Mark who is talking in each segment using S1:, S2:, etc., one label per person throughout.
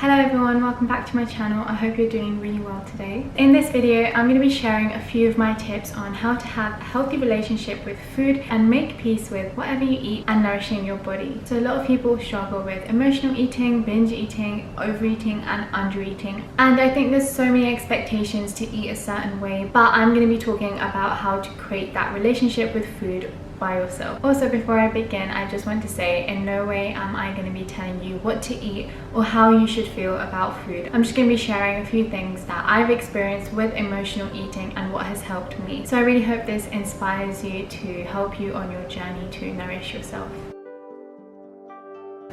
S1: Hello everyone, welcome back to my channel. I hope you're doing really well today. In this video, I'm going to be sharing a few of my tips on how to have a healthy relationship with food and make peace with whatever you eat and nourishing your body. So a lot of people struggle with emotional eating, binge eating, overeating and undereating. And I think there's so many expectations to eat a certain way, but I'm going to be talking about how to create that relationship with food by yourself. Also, before I begin, I just want to say in no way am I going to be telling you what to eat or how you should feel about food. I'm just going to be sharing a few things that I've experienced with emotional eating and what has helped me. So I really hope this inspires you to help you on your journey to nourish yourself.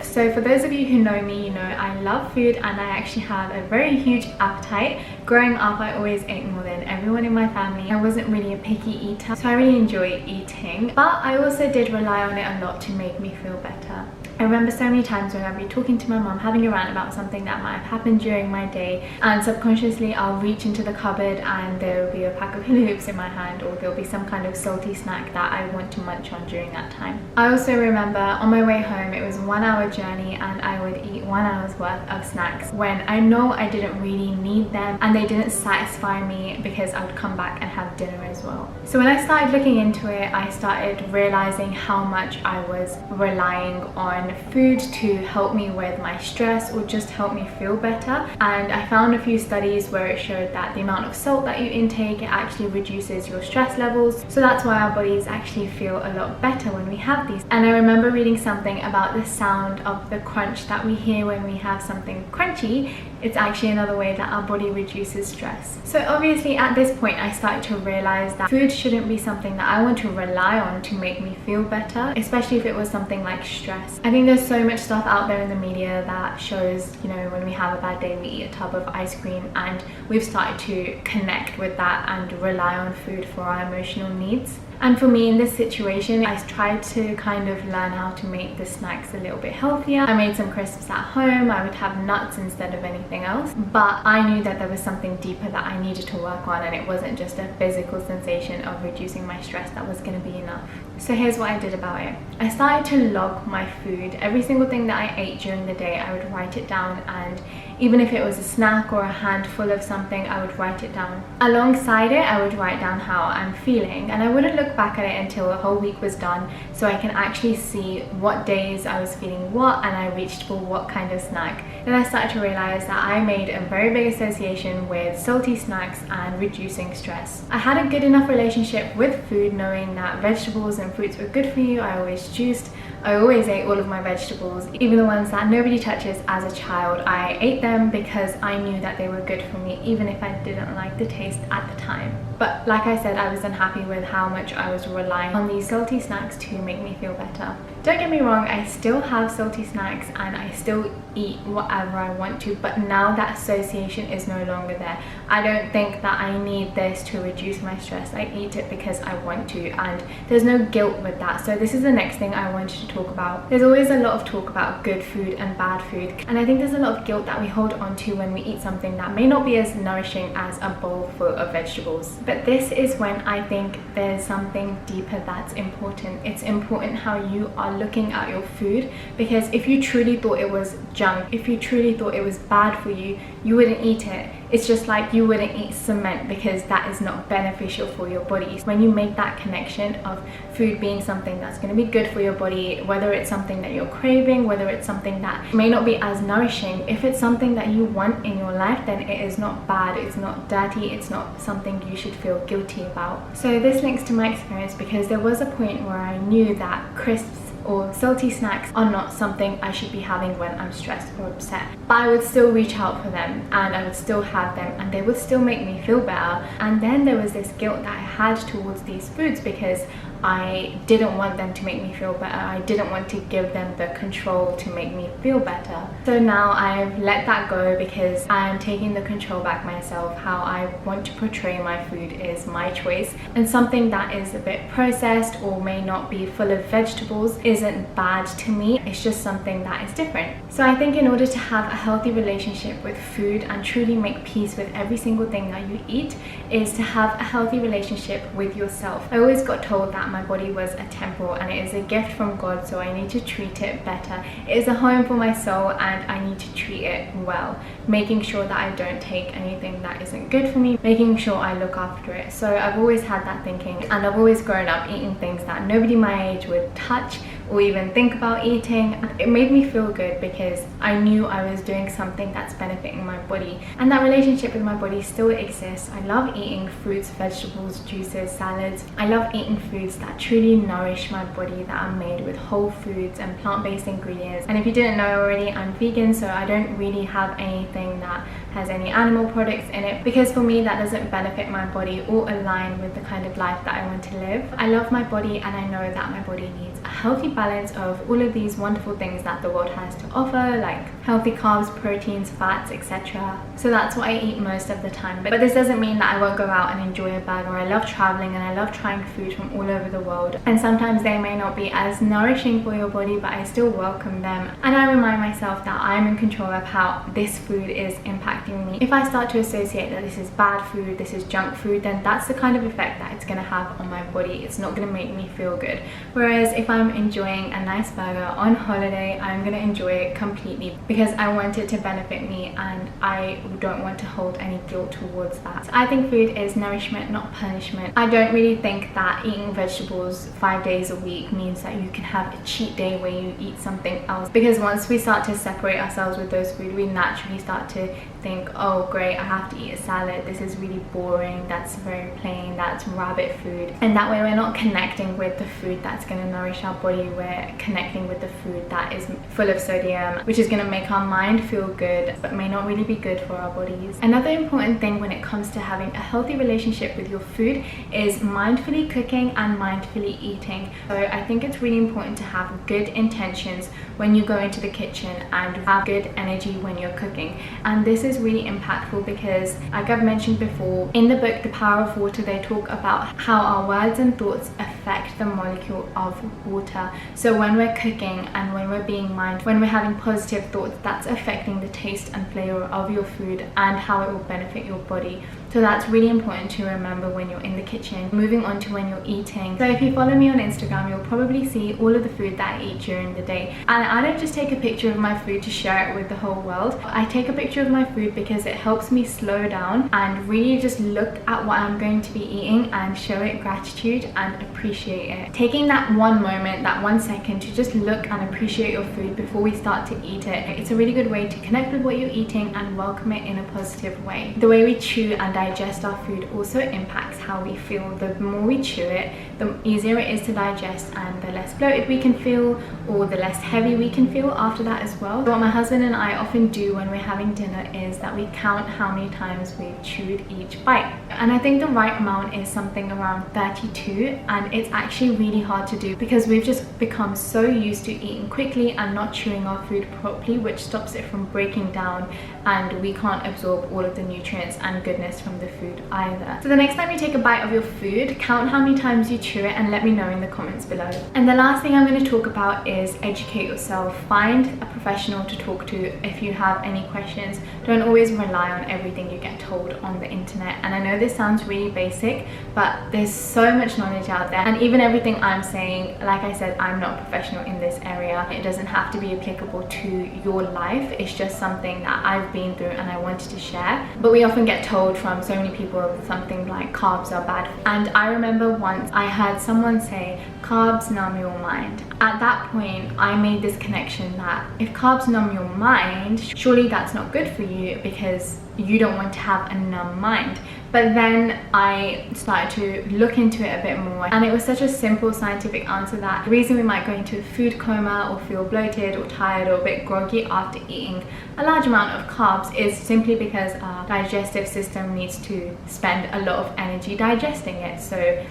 S1: So for those of you who know me, you know I love food and I actually have a very huge appetite. Growing up, I always ate more than everyone in my family. I wasn't really a picky eater, so I really enjoy eating. But I also did rely on it a lot to make me feel better. I remember so many times when I'd be talking to my mum, having a rant about something that might have happened during my day, and subconsciously I'll reach into the cupboard and there will be a pack of hula hoops in my hand, or there'll be some kind of salty snack that I want to munch on during that time. I also remember on my way home, it was a 1 hour journey and I would eat 1 hour's worth of snacks when I know I didn't really need them and they didn't satisfy me, because I would come back and have dinner as well. So when I started looking into it, I started realizing how much I was relying on food to help me with my stress or just help me feel better. And I found a few studies where it showed that the amount of salt that you intake, it actually reduces your stress levels. So that's why our bodies actually feel a lot better when we have these. And I remember reading something about the sound of the crunch that we hear when we have something crunchy. It's actually another way that our body reduces stress. So obviously at this point I started to realize that food shouldn't be something that I want to rely on to make me feel better, especially if it was something like stress. I think there's so much stuff out there in the media that shows, you know, when we have a bad day we eat a tub of ice cream, and we've started to connect with that and rely on food for our emotional needs. And for me in this situation, I tried to kind of learn how to make the snacks a little bit healthier. I made some crisps at home. I would have nuts instead of anything else. But I knew that there was something deeper that I needed to work on, and it wasn't just a physical sensation of reducing my stress that was going to be enough. So here's what I did about it. I started to log my food. Every single thing that I ate during the day, I would write it down, and even if it was a snack or a handful of something, I would write it down. Alongside it, I would write down how I'm feeling, and I wouldn't look back at it until the whole week was done, so I can actually see what days I was feeling what and I reached for what kind of snack. Then I started to realize that I made a very big association with salty snacks and reducing stress. I had a good enough relationship with food, knowing that vegetables and fruits were good for you. I always juiced. I always ate all of my vegetables, even the ones that nobody touches. As a child, I ate them because I knew that they were good for me, even if I didn't like the taste at the time. But like I said, I was unhappy with how much I was relying on these salty snacks to make me feel better. Don't get me wrong, I still have salty snacks and I still eat whatever I want to, but now that association is no longer there. I don't think that I need this to reduce my stress. I eat it because I want to, and there's no guilt with that. So this is the next thing I wanted to talk about. There's always a lot of talk about good food and bad food, and I think there's a lot of guilt that we hold on to when we eat something that may not be as nourishing as a bowl full of vegetables. But this is when I think there's something deeper that's important. It's important how you are looking at your food, because if you truly thought it was junk, if you truly thought it was bad for you, you wouldn't eat it. It's just like you wouldn't eat cement, because that is not beneficial for your body. When you make that connection of food being something that's going to be good for your body, whether it's something that you're craving, whether it's something that may not be as nourishing, if it's something that you want in your life, then it is not bad, it's not dirty, it's not something you should feel guilty about. So this links to my experience, because there was a point where I knew that crisps or salty snacks are not something I should be having when I'm stressed or upset. But I would still reach out for them and I would still have them, and they would still make me feel better. And then there was this guilt that I had towards these foods, because I didn't want them to make me feel better. I didn't want to give them the control to make me feel better. So now I've let that go, because I am taking the control back myself. How I want to portray my food is my choice, and something that is a bit processed or may not be full of vegetables isn't bad to me. It's just something that is different. So I think in order to have a healthy relationship with food and truly make peace with every single thing that you eat, is to have a healthy relationship with yourself. I always got told that my body was a temple and it is a gift from God, so I need to treat it better. It is a home for my soul and I need to treat it well, making sure that I don't take anything that isn't good for me, making sure I look after it. So I've always had that thinking, and I've always grown up eating things that nobody my age would touch or even think about eating. It made me feel good because I knew I was doing something that's benefiting my body, and that relationship with my body still exists. I love eating fruits, vegetables, juices, salads. I love eating foods that truly nourish my body, that are made with whole foods and plant-based ingredients. And if you didn't know already, I'm vegan, so I don't really have anything that has any animal products in it, because for me that doesn't benefit my body or align with the kind of life that I want to live. I love my body and I know that my body needs a healthy balance of all of these wonderful things that the world has to offer, like healthy carbs, proteins, fats, etc. So that's what I eat most of the time. But this doesn't mean that I won't go out and enjoy a burger. I love traveling and I love trying food from all over the world, and sometimes they may not be as nourishing for your body, but I still welcome them, and I remind myself that I'm in control of how this food is impacting me. If I start to associate that this is bad food, this is junk food, then that's the kind of effect that it's going to have on my body. It's not going to make me feel good. Whereas if I'm enjoying a nice burger on holiday, I'm going to enjoy it completely because I want it to benefit me and I don't want to hold any guilt towards that. So I think food is nourishment, not punishment. I don't really think that eating vegetables 5 days a week means that you can have a cheat day where you eat something else, because once we start to separate ourselves with those food, we naturally start to think, oh great, I have to eat a salad, this is really boring, that's very plain, that's rabbit food. And that way we're not connecting with the food that's going to nourish our body, we're connecting with the food that is full of sodium, which is going to make our mind feel good but may not really be good for our bodies. Another important thing when it comes to having a healthy relationship with your food is mindfully cooking and mindfully eating. So I think it's really important to have good intentions when you go into the kitchen and have good energy when you're cooking. And this is really impactful because, like I've mentioned before, in the book The Power of Water, they talk about how our words and thoughts affect the molecule of water. So when we're cooking and when we're being mindful, when we're having positive thoughts, that's affecting the taste and flavor of your food and how it will benefit your body. So that's really important to remember when you're in the kitchen. Moving on to when you're eating. So if you follow me on Instagram, you'll probably see all of the food that I eat during the day. And I don't just take a picture of my food to share it with the whole world. I take a picture of my food because it helps me slow down and really just look at what I'm going to be eating and show it gratitude and appreciate it. Taking that one moment, that 1 second to just look and appreciate your food before we start to eat it, it's a really good way to connect with what you're eating and welcome it in a positive way. The way we chew and digest our food also impacts how we feel. The more we chew it, the easier it is to digest and the less bloated we can feel, or the less heavy we can feel after that as well. So what my husband and I often do when we're having dinner is that we count how many times we've chewed each bite. And I think the right amount is something around 32, and it's actually really hard to do because we've just become so used to eating quickly and not chewing our food properly, which stops it from breaking down, and we can't absorb all of the nutrients and goodness from the food either. So the next time you take a bite of your food, count how many times you chew it and let me know in the comments below. And the last thing I'm going to talk about is educate yourself. Find a professional to talk to if you have any questions. Don't always rely on everything you get told on the internet. And I know this sounds really basic, but there's so much knowledge out there, and even everything I'm saying, like I said, I'm not a professional in this area. It doesn't have to be applicable to your life. It's just something that I've been through and I wanted to share. But we often get told from so many people something like carbs are bad. And I remember once I heard someone say carbs numb your mind. At that point I made this connection that if carbs numb your mind, surely that's not good for you because you don't want to have a numb mind. But then I started to look into it a bit more, and it was such a simple scientific answer that the reason we might go into a food coma or feel bloated or tired or a bit groggy after eating a large amount of carbs is simply because our digestive system needs to spend a lot of energy digesting it.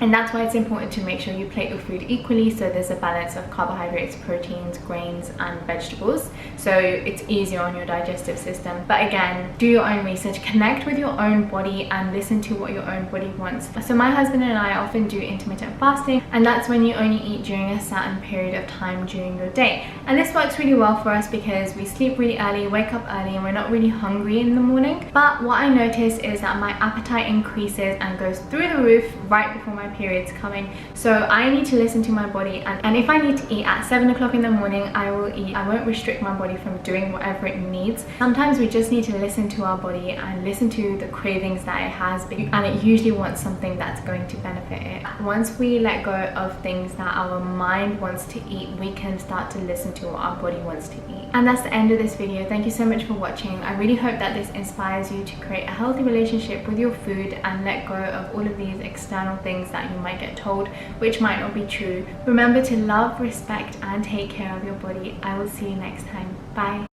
S1: And that's why it's important to make sure you plate your food equally, so there's a balance of carbohydrates, proteins, grains and vegetables, so it's easier on your digestive system. But again, do your own research, connect with your own body and listen listen to what your own body wants. So my husband and I often do intermittent fasting, and that's when you only eat during a certain period of time during your day. And this works really well for us because we sleep really early, wake up early, and we're not really hungry in the morning. But what I notice is that my appetite increases and goes through the roof right before my period's coming. So I need to listen to my body, and if I need to eat at 7 o'clock in the morning, I will eat. I won't restrict my body from doing whatever it needs. Sometimes we just need to listen to our body and listen to the cravings that it has, and it usually wants something that's going to benefit it. Once we let go of things that our mind wants to eat, we can start to listen to what our body wants to eat. And that's the end of this video. Thank you so much for watching. I really hope that this inspires you to create a healthy relationship with your food and let go of all of these external things that you might get told, which might not be true. Remember to love, respect, and take care of your body. I will see you next time. Bye.